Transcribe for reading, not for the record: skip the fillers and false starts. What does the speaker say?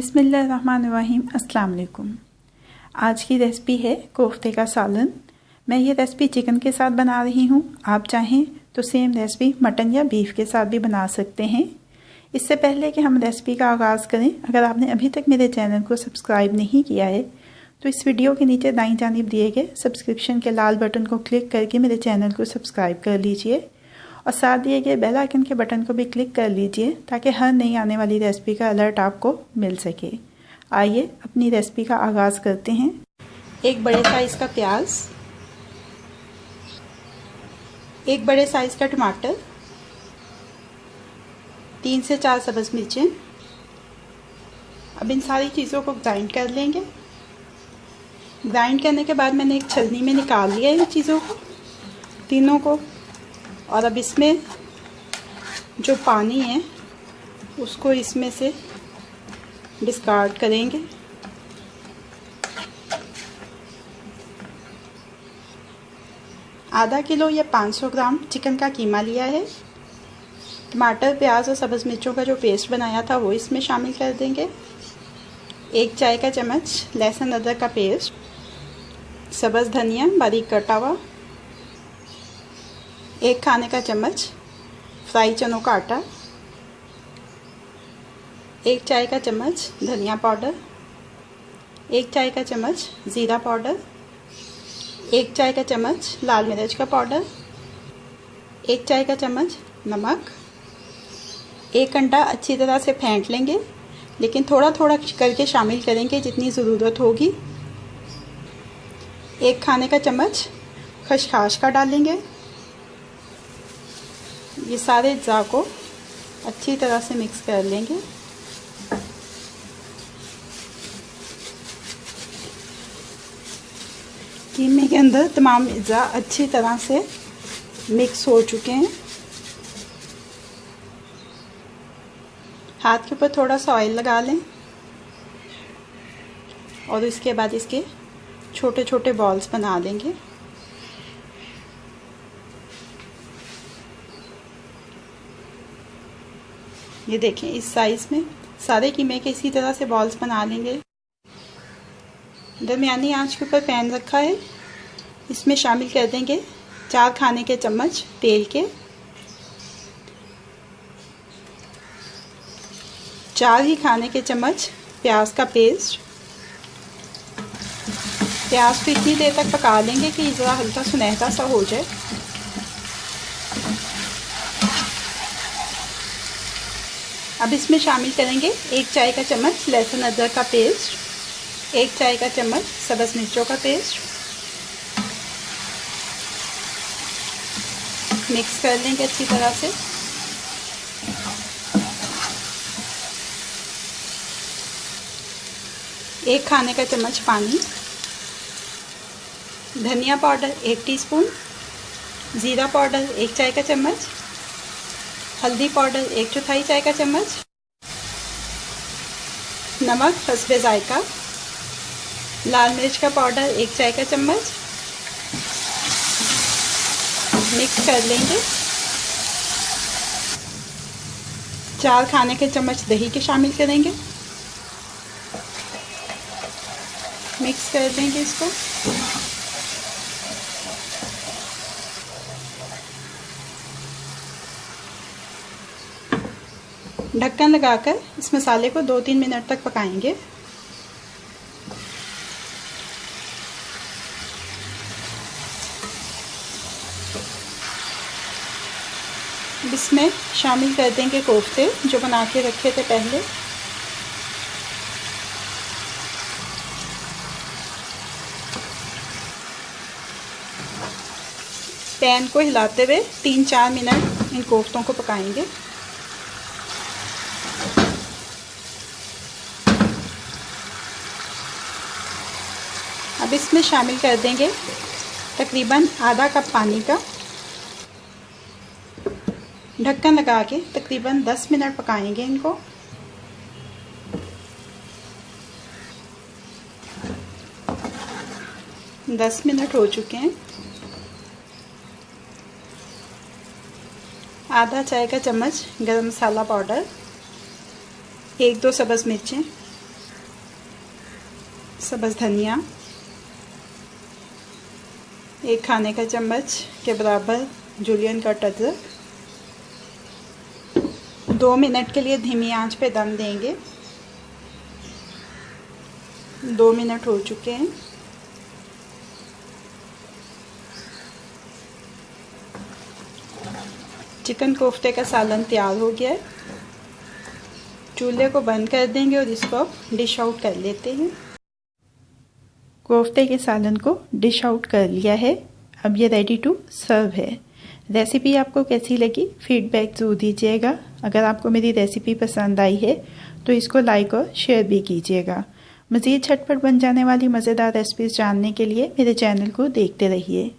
बिस्मिल्लाहिर्रहमानिर्रहीम। अस्सलाम वालेकुम। आज की रेसिपी है कोफ्ते का सालन। मैं ये रेसिपी चिकन के साथ बना रही हूँ। आप चाहें तो सेम रेसिपी मटन या बीफ के साथ भी बना सकते हैं। इससे पहले कि हम रेसिपी का आगाज़ करें, अगर आपने अभी तक मेरे चैनल को सब्सक्राइब नहीं किया है तो इस वीडियो के नीचे दाईं जानिब दिए गए सब्सक्रिप्शन के लाल बटन को क्लिक करके मेरे चैनल को सब्सक्राइब कर लीजिए और साथ दिए गए बेल आइकन के बटन को भी क्लिक कर लीजिए ताकि हर नई आने वाली रेसिपी का अलर्ट आपको मिल सके। आइए अपनी रेसिपी का आगाज़ करते हैं। एक बड़े साइज़ का प्याज, एक बड़े साइज़ का टमाटर, 3 से 4 सब्ज़ मिर्चें। अब इन सारी चीज़ों को ग्राइंड कर लेंगे। ग्राइंड करने के बाद मैंने एक छलनी में निकाल लिया इन चीज़ों को, तीनों को। और अब इसमें जो पानी है उसको इसमें से डिस्कार्ड करेंगे। आधा किलो या 500 ग्राम चिकन का कीमा लिया है। टमाटर, प्याज और सब्ज़ मिर्चों का जो पेस्ट बनाया था वो इसमें शामिल कर देंगे। 1 चाय का चम्मच लहसुन अदरक का पेस्ट, सब्ज़ धनिया बारीक कटा हुआ, 1 खाने का चम्मच फ्राई चनों का आटा, 1 चाय का चम्मच धनिया पाउडर, 1 चाय का चम्मच ज़ीरा पाउडर, 1 चाय का चम्मच लाल मिर्च का पाउडर, 1 चाय का चम्मच नमक। 1 अंडा अच्छी तरह से फेंट लेंगे, लेकिन थोड़ा थोड़ा करके शामिल करेंगे जितनी ज़रूरत होगी। 1 खाने का चम्मच खसखस का डालेंगे। ये सारे अज्जा को अच्छी तरह से मिक्स कर लेंगे। कीमे के अंदर तमाम अज्जा अच्छी तरह से मिक्स हो चुके हैं। हाथ के ऊपर थोड़ा सा ऑयल लगा लें और इसके बाद इसके छोटे छोटे बॉल्स बना देंगे। ये देखें, इस साइज़ में सारे कीमे के इसी तरह से बॉल्स बना लेंगे। दरमियानी आंच के ऊपर पैन रखा है, इसमें शामिल कर देंगे 4 खाने के चम्मच तेल के, 4 ही खाने के चम्मच प्याज का पेस्ट। प्याज को इतनी देर तक पका लेंगे कि ज़रा हल्का सुनहरा सा हो जाए। अब इसमें शामिल करेंगे 1 चाय का चम्मच लहसुन अदरक का पेस्ट, 1 चाय का चम्मच सब्ज़ मिर्चों का पेस्ट। मिक्स कर लेंगे अच्छी तरह से। एक खाने का चम्मच पानी, धनिया पाउडर 1 टीस्पून, ज़ीरा पाउडर 1 चाय का चम्मच, हल्दी पाउडर 1/4 चाय का चम्मच, नमक हस्बे जायका, लाल मिर्च का पाउडर 1 चाय का चम्मच। मिक्स कर लेंगे। 4 खाने के चम्मच दही के शामिल करेंगे। मिक्स कर देंगे इसको। ढक्कन लगाकर इस मसाले को 2-3 मिनट तक पकाएंगे। इसमें शामिल कर देंगे कोफ्ते जो बना के रखे थे पहले। पैन को हिलाते हुए 3-4 मिनट इन कोफ्तों को पकाएंगे। अब इसमें शामिल कर देंगे तकरीबन आधा कप पानी का। ढक्कन लगा के तकरीबन 10 मिनट पकाएंगे इनको। दस मिनट हो चुके हैं। आधा चाय का चम्मच गरम मसाला पाउडर, 1-2 सब्ज़ मिर्चें, सब्ज़ धनिया, 1 खाने का चम्मच के बराबर जूलियन कट अदरक। 2 मिनट के लिए धीमी आंच पे दम देंगे। 2 मिनट हो चुके हैं। चिकन कोफ्ते का सालन तैयार हो गया है। चूल्हे को बंद कर देंगे और इसको डिश आउट कर लेते हैं। कोफ्ते के सालन को डिश आउट कर लिया है। अब ये रेडी टू सर्व है। रेसिपी आपको कैसी लगी फीडबैक ज़रूर दीजिएगा। अगर आपको मेरी रेसिपी पसंद आई है तो इसको लाइक और शेयर भी कीजिएगा। मज़ीद झटपट बन जाने वाली मज़ेदार रेसिपीज़ जानने के लिए मेरे चैनल को देखते रहिए।